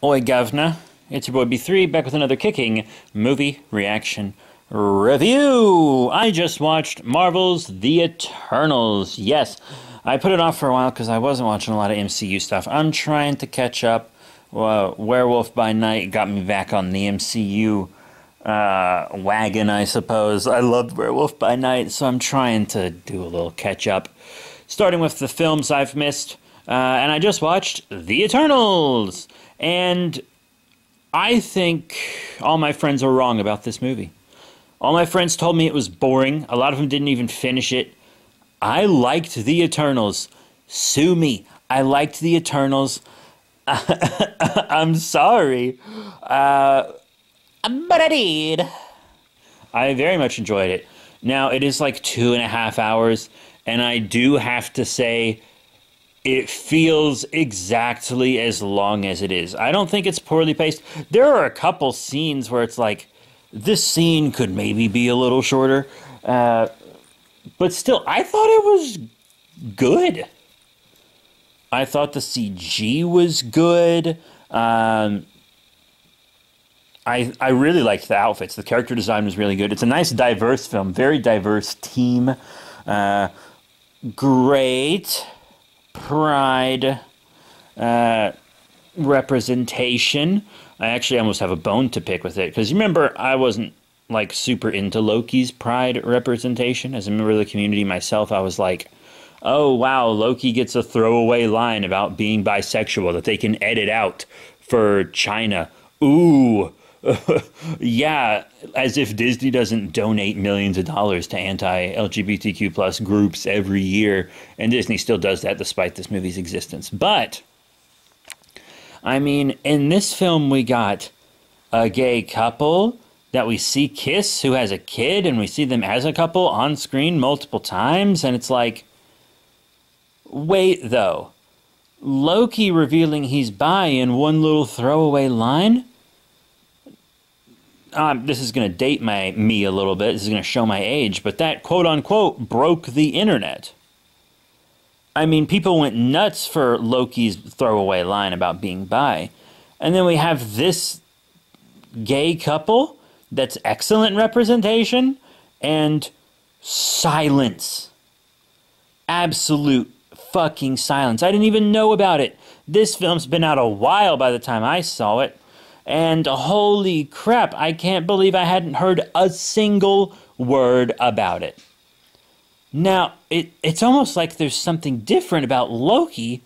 Oi, governor. It's your boy B3 back with another kicking movie reaction review. I just watched Marvel's The Eternals. Yes, I put it off for a while because I wasn't watching a lot of MCU stuff. I'm trying to catch up. Werewolf by Night got me back on the MCU wagon, I suppose. I loved Werewolf by Night, so I'm trying to do a little catch up. Starting with the films I've missed. And I just watched The Eternals. And I think all my friends are wrong about this movie. All my friends told me it was boring. A lot of them didn't even finish it. I liked The Eternals. Sue me. I liked The Eternals. I'm sorry. But I did. I very much enjoyed it. Now, it is like 2.5 hours. And I do have to say, it feels exactly as long as it is. I don't think it's poorly paced. There are a couple scenes where it's like, this scene could maybe be a little shorter. But still, I thought it was good. I thought the CG was good. I really liked the outfits. The character design was really good. It's a nice, diverse film. Very diverse team. Great pride representation. I actually almost have a bone to pick with it because you remember I wasn't like super into Loki's pride representation. As a member of the community myself, I was like, oh wow, Loki gets a throwaway line about being bisexual that they can edit out for China. Ooh. Yeah, as if Disney doesn't donate millions of dollars to anti-LGBTQ plus groups every year, and Disney still does that despite this movie's existence. But, I mean, in this film we got a gay couple that we see kiss who has a kid, and we see them as a couple on screen multiple times, and it's like, wait though, Loki revealing he's bi in one little throwaway line? This is going to date me a little bit. This is going to show my age. But that, quote-unquote, broke the internet. I mean, people went nuts for Loki's throwaway line about being bi. And then we have this gay couple that's excellent representation and silence. Absolute fucking silence. I didn't even know about it. This film's been out a while by the time I saw it. And holy crap, I can't believe I hadn't heard a single word about it. Now, it's almost like there's something different about Loki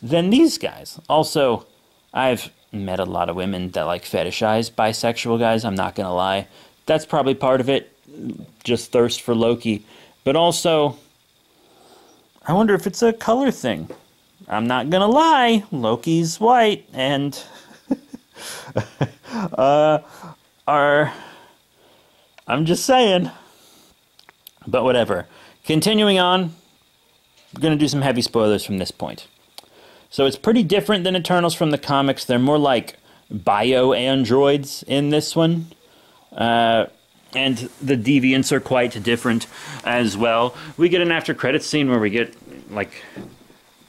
than these guys. Also, I've met a lot of women that like fetishize bisexual guys, I'm not gonna lie. That's probably part of it, just thirst for Loki. But also, I wonder if it's a color thing. I'm not gonna lie, Loki's white, and I'm just saying. But whatever. Continuing on, we're going to do some heavy spoilers from this point. So it's pretty different than Eternals from the comics. They're more like bio-androids in this one. And the deviants are quite different as well. We get an after-credits scene where we get, like,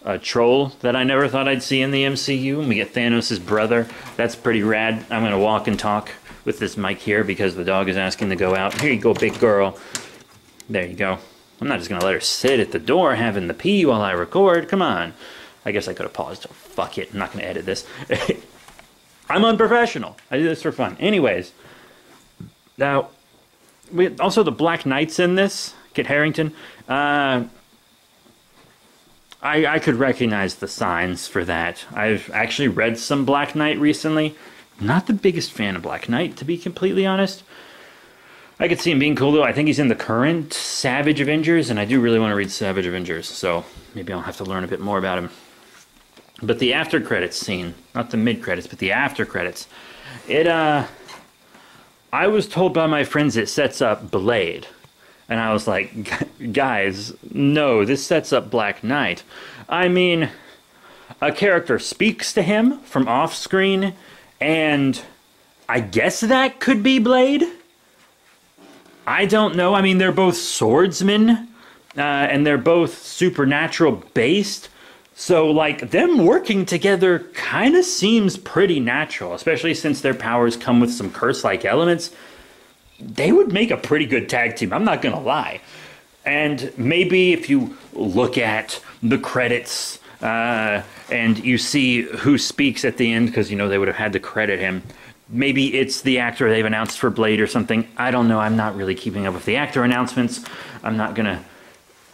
a troll that I never thought I'd see in the MCU, and we get Thanos' brother. That's pretty rad. I'm gonna walk and talk with this mic here because the dog is asking to go out. Here you go, big girl. There you go. I'm not just gonna let her sit at the door having the pee while I record. Come on. I guess I could have paused. Oh, fuck it. I'm not gonna edit this. I'm unprofessional. I do this for fun. Anyways. Now, also the Black Knight's in this. Kit Harington. I could recognize the signs for that. I've actually read some Black Knight recently. Not the biggest fan of Black Knight, to be completely honest. I could see him being cool, though. I think he's in the current Savage Avengers, and I do really want to read Savage Avengers, so maybe I'll have to learn a bit more about him. But the after-credits scene, not the mid-credits, but the after-credits, I was told by my friends it sets up Blade. And I was like, guys, no, this sets up Black Knight. I mean, a character speaks to him from off-screen, and I guess that could be Blade? I don't know. I mean, they're both swordsmen, and they're both supernatural-based, So, like, them working together kind of seems pretty natural, especially since their powers come with some curse-like elements. They would make a pretty good tag team, I'm not gonna lie. And maybe if you look at the credits and you see who speaks at the end, because, you know, they would have had to credit him, maybe it's the actor they've announced for Blade or something. I don't know. I'm not really keeping up with the actor announcements. I'm not gonna...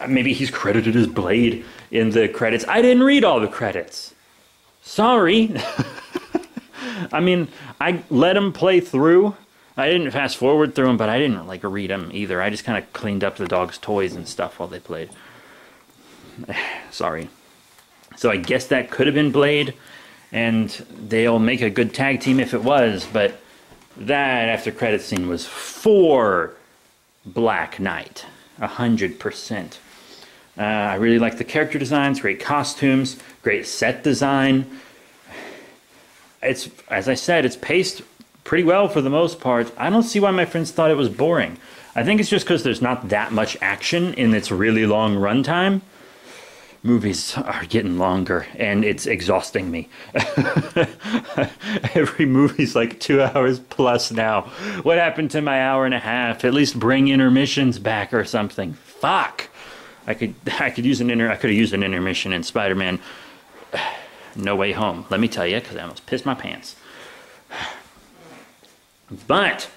Maybe he's credited as Blade in the credits. I didn't read all the credits. Sorry. I mean, I let him play through. I didn't fast forward through them, but I didn't like read them either. I just kind of cleaned up the dog's toys and stuff while they played. Sorry. So I guess that could have been Blade, and they'll make a good tag team if it was, but that after credit scene was for Black Knight. 100%. I really like the character designs, great costumes, great set design. It's, as I said, it's paced pretty well for the most part. I don't see why my friends thought it was boring. I think it's just because there's not that much action in its really long runtime. Movies are getting longer, and it's exhausting me. Every movie's like 2 hours plus now. What happened to my hour and a half? At least bring intermissions back or something. Fuck. I could have used an intermission in Spider-Man No Way Home. Let me tell you, because I almost pissed my pants. But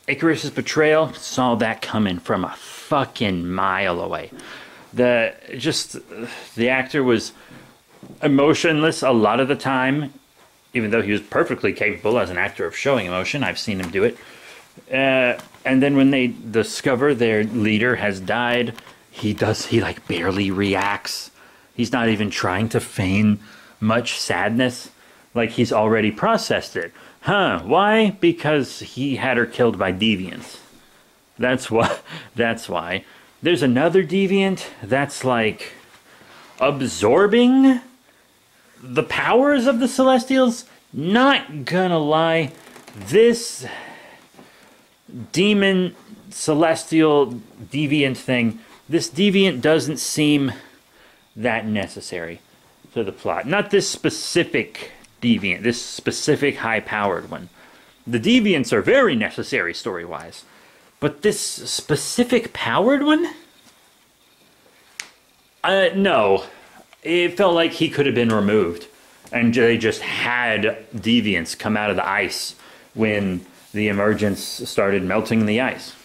Icarus's betrayal, saw that coming from a fucking mile away. The actor was emotionless a lot of the time, even though he was perfectly capable as an actor of showing emotion. I've seen him do it. And then when they discover their leader has died, he like barely reacts. He's not even trying to feign much sadness. Like he's already processed it. Huh, why? Because he had her killed by deviants. That's why. There's another deviant that's like absorbing the powers of the Celestials. Not gonna lie, this demon celestial deviant thing, this deviant doesn't seem that necessary to the plot. Not this specific deviant, this specific high-powered one. The deviants are very necessary story-wise. But this specific powered one? No. It felt like he could have been removed. And they just had deviants come out of the ice when the emergence started melting the ice.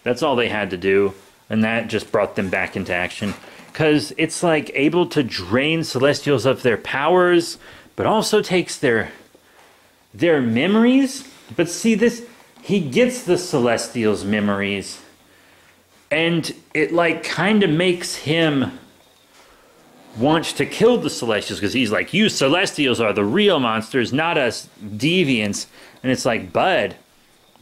That's all they had to do. And that just brought them back into action. Because it's like able to drain Celestials of their powers, but also takes their memories. But see, this... he gets the Celestials' memories, and it like kind of makes him want to kill the Celestials, because he's like, you Celestials are the real monsters, not us deviants. And it's like, bud,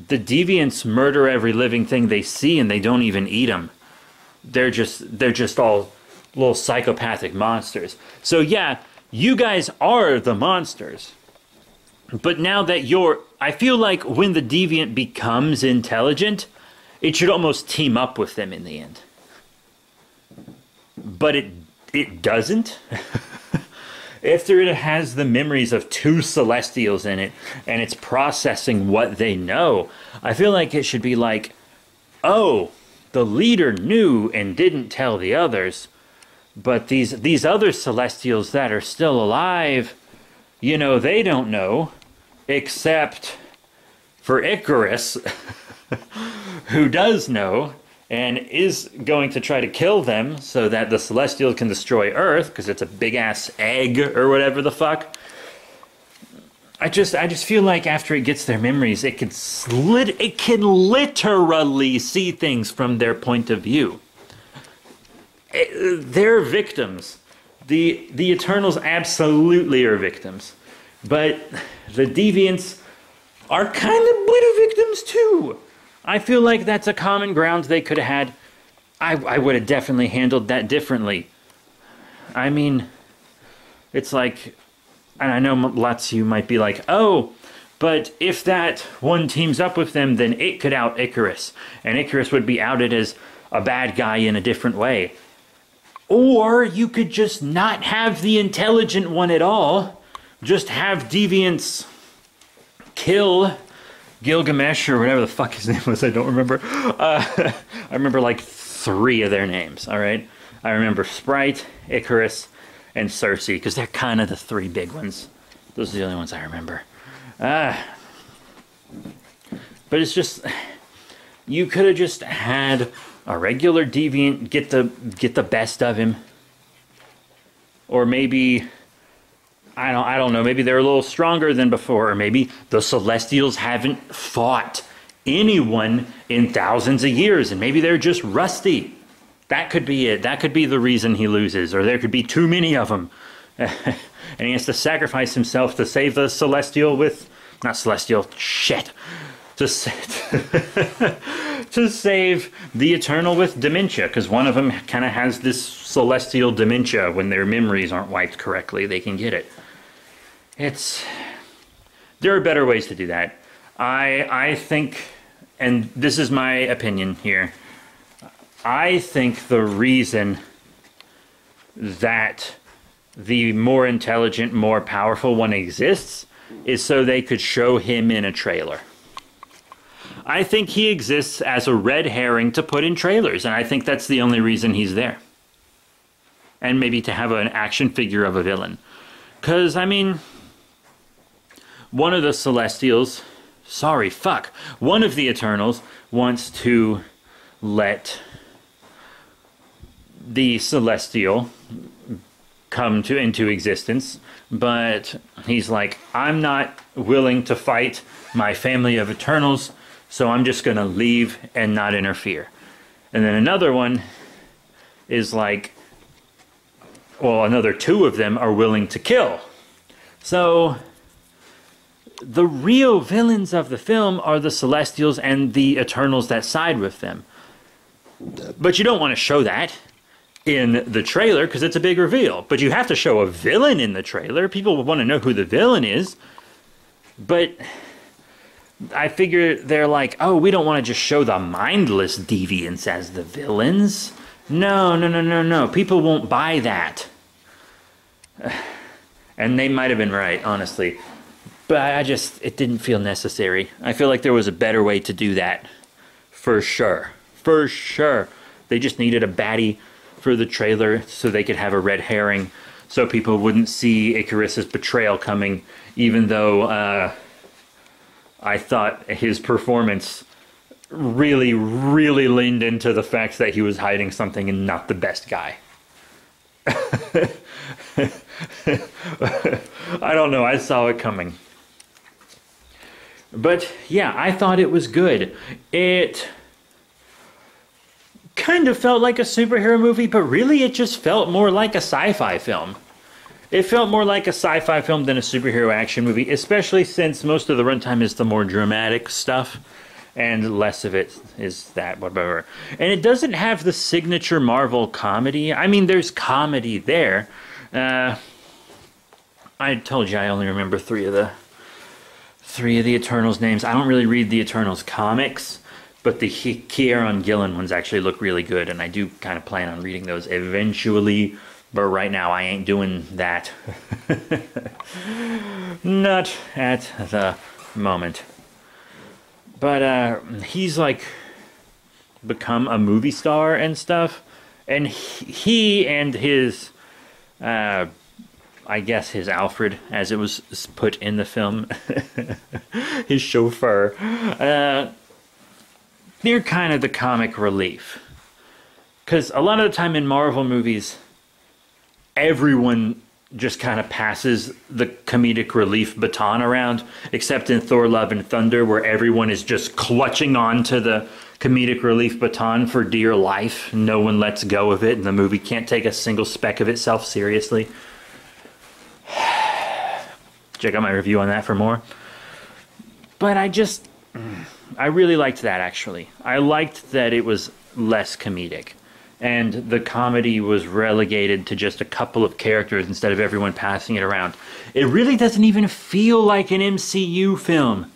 the deviants murder every living thing they see, and they don't even eat them. They're just all little psychopathic monsters. So yeah, you guys are the monsters. But now that I feel like when the deviant becomes intelligent, it should almost team up with them in the end. But it doesn't. After it has the memories of two Celestials in it, and it's processing what they know, I feel like it should be like, oh, the leader knew and didn't tell the others, but these other Celestials that are still alive, you know, they don't know. Except for Icarus, who does know, and is going to try to kill them so that the Celestial can destroy Earth, because it's a big-ass egg or whatever the fuck. I just feel like after it gets their memories, it can literally see things from their point of view. They're victims. The Eternals absolutely are victims. But the deviants are kind of little victims too. I feel like that's a common ground they could have had. I would have definitely handled that differently. I mean, it's like, and I know lots of you might be like, oh, but if that one teams up with them, then it could out Icarus. And Icarus would be outed as a bad guy in a different way. Or you could just not have the intelligent one at all. Just have deviants kill Gilgamesh or whatever the fuck his name was. I don't remember. I remember like 3 of their names, all right? I remember Sprite, Icarus, and Cersei, because they're kind of the 3 big ones. Those are the only ones I remember. But it's just, you could have just had a regular deviant get the best of him. Or maybe, I don't know, maybe they're a little stronger than before, or maybe the Celestials haven't fought anyone in thousands of years, and maybe they're just rusty. That could be it. That could be the reason he loses, or there could be too many of them. And he has to sacrifice himself to save the Celestial with... Not Celestial, shit. To save the Eternal with dementia, because one of them kind of has this Celestial dementia. When their memories aren't wiped correctly, they can get it. There are better ways to do that. I think, and this is my opinion here, I think the reason that the more intelligent, more powerful one exists is so they could show him in a trailer. I think he exists as a red herring to put in trailers, and I think that's the only reason he's there. And maybe to have an action figure of a villain. Because, I mean, one of the Celestials, one of the Eternals wants to let the Celestial come into existence, but he's like, I'm not willing to fight my family of Eternals, so I'm just going to leave and not interfere. And then another one is like, well, another 2 of them are willing to kill. So the real villains of the film are the Celestials and the Eternals that side with them. But you don't want to show that in the trailer because it's a big reveal. But you have to show a villain in the trailer. People want to know who the villain is. But I figure they're like, oh, we don't want to just show the mindless deviants as the villains. No. People won't buy that. And they might have been right, honestly. But it didn't feel necessary. I feel like there was a better way to do that. For sure. For sure. They just needed a baddie for the trailer so they could have a red herring so people wouldn't see Icarus's betrayal coming, even though I thought his performance really, really leaned into the fact that he was hiding something and not the best guy. I don't know, I saw it coming. But yeah, I thought it was good. It kind of felt like a superhero movie, but really it just felt more like a sci-fi film. It felt more like a sci-fi film than a superhero action movie, especially since most of the runtime is the more dramatic stuff, and less of it is that, whatever. And it doesn't have the signature Marvel comedy. I mean, there's comedy there. I told you I only remember three of the Eternals names. I don't really read the Eternals comics, but the Kieran Gillen ones actually look really good, and I do kind of plan on reading those eventually, but right now I ain't doing that. Not at the moment. But he's like become a movie star and stuff, and he and his I guess his Alfred, as it was put in the film, his chauffeur, they're kind of the comic relief. Because a lot of the time in Marvel movies, everyone just kind of passes the comedic relief baton around, except in Thor: Love and Thunder, where everyone is just clutching on to the comedic relief baton for dear life. No one lets go of it, and the movie can't take a single speck of itself seriously. Check out my review on that for more. But I really liked that, actually. I liked that it was less comedic, and the comedy was relegated to just a couple of characters instead of everyone passing it around. It really doesn't even feel like an MCU film.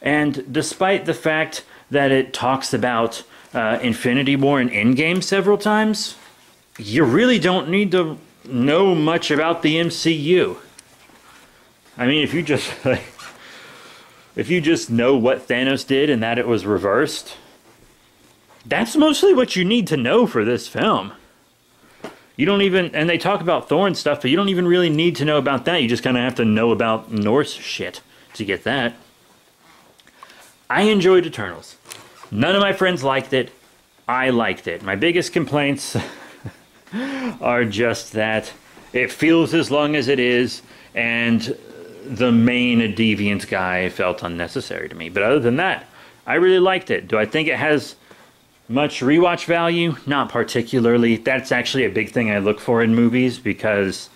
And despite the fact that it talks about Infinity War and Endgame several times, you really don't need to know much about the MCU. I mean, if you just if you just know what Thanos did and that it was reversed, that's mostly what you need to know for this film. You don't even, and they talk about Thor and stuff, but you don't even really need to know about that. You just kind of have to know about Norse shit to get that. I enjoyed Eternals. None of my friends liked it. I liked it. My biggest complaints are just that it feels as long as it is, and the main deviant guy felt unnecessary to me. But other than that, I really liked it. Do I think it has much rewatch value? Not particularly. That's actually a big thing I look for in movies because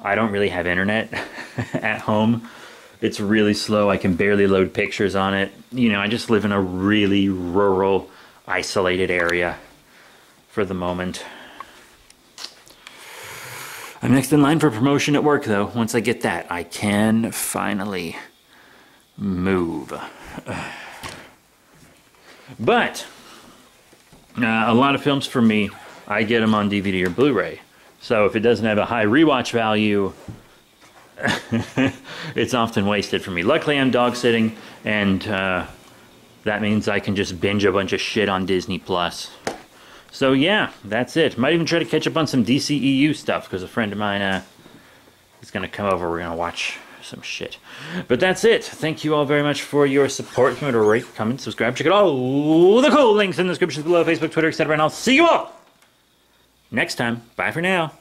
I don't really have internet at home. It's really slow. I can barely load pictures on it. You know, I just live in a really rural, isolated area for the moment. I'm next in line for promotion at work, though. Once I get that, I can finally move. But a lot of films for me, I get them on DVD or Blu-ray. So if it doesn't have a high rewatch value, it's often wasted for me. Luckily, I'm dog sitting, and that means I can just binge a bunch of shit on Disney Plus. So yeah, that's it. Might even try to catch up on some DCEU stuff because a friend of mine is going to come over. We're going to watch some shit. But that's it. Thank you all very much for your support. If you want to rate, comment, subscribe, check out all the cool links in the description below, Facebook, Twitter, etc. And I'll see you all next time. Bye for now.